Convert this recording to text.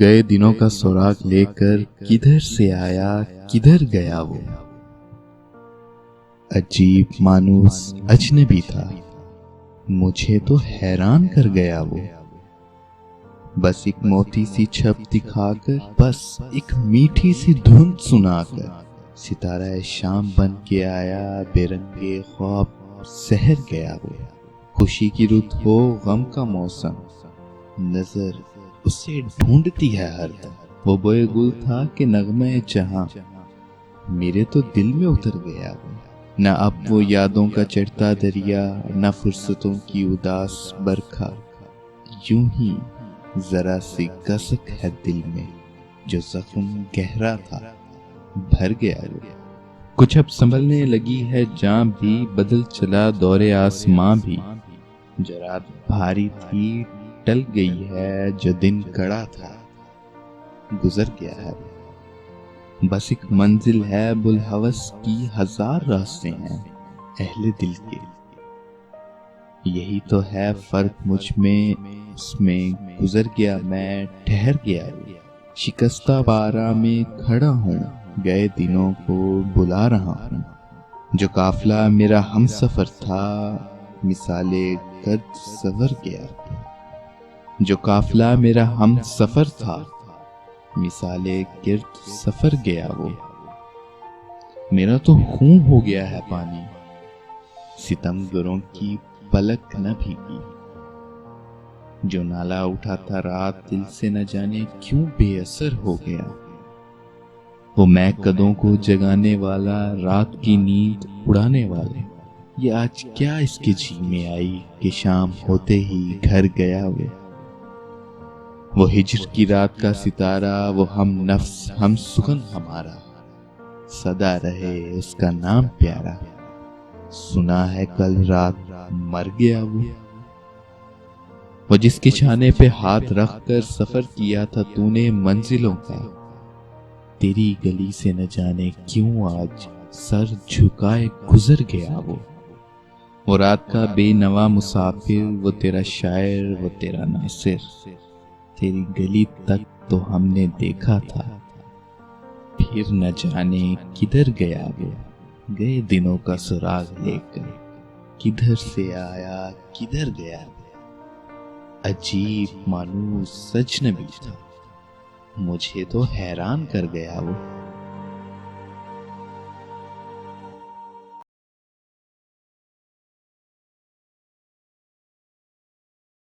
گئے دنوں کا سراغ لے کر کدھر سے آیا کدھر گیا وہ؟ عجیب مانوس اجنبی تھا، مجھے تو حیران کر گیا وہ۔ بس ایک موٹی سی چھپ دکھا کر، بس ایک میٹھی سی دھن سنا کر، ستارہ شام بن کے آیا، بے رنگے خواب سحر گیا وہ۔ خوشی کی رت ہو غم کا موسم، نظر اسے ڈھونڈتی ہے ہر دم۔ وہ بوئے گل تھا کہ نغمہ جہاں، میرے تو دل میں اتر گیا وہ۔ نہ اب وہ یادوں کا چڑھتا دریا، نہ فرصتوں کی اداس برکھا، یوں ہی ذرا سی کسک ہے دل میں، جو زخم گہرا تھا بھر گیا وہ۔ کچھ اب سنبھلنے لگی ہے جاں بھی، بدل چلا دور آسماں بھی، جو رات بھاری تھی ٹل گئی ہے، جو دن کڑا تھا گزر گیا ہے۔ بس ایک منزل ہے بلحوث کی، ہزار راستے ہیں اہل دل کے، یہی تو ہے فرق مجھ میں اس میں، گزر گیا میں ٹھہر گیا وہ۔ شکستہ بارہ میں کھڑا ہوں، گئے دنوں کو بلا رہا ہوں، جو قافلہ میرا ہم سفر تھا، مثالے قد سور گیا۔ جو قافلہ میرا ہم سفر تھا، مثالے گرد سفر گیا وہ۔ میرا تو خون ہو گیا ہے پانی، ستم گروں کی پلک نہ بھیگی، جو نالا اٹھاتا رات دل سے نہ جانے کیوں بے اثر ہو گیا۔ وہ میں قدوں کو جگانے والا، رات کی نیند اڑانے والا، یہ آج کیا اس کے جی میں آئی کہ شام ہوتے ہی گھر گیا وہ ہجر کی رات کا ستارہ، وہ ہم نفس ہم سخن ہمارا، سدا رہے اس کا نام پیارا، سنا ہے کل رات مر گیا وہ جس کے چھانے پہ ہاتھ رکھ کر سفر کیا تھا تو نے منزلوں کا، تیری گلی سے نہ جانے کیوں آج سر جھکائے گزر گیا وہ رات کا بے نوا مسافر، وہ تیرا شاعر وہ تیرا ناصر، تیری گلی تک تو ہم نے دیکھا تھا، پھر نہ جانے کدھر گیا وہ، گئے دنوں کا سراغ لے کر کدھر سے آیا کدھر گیا۔ عجیب مانوس اجنبی تھا، مجھے تو حیران کر گیا وہ۔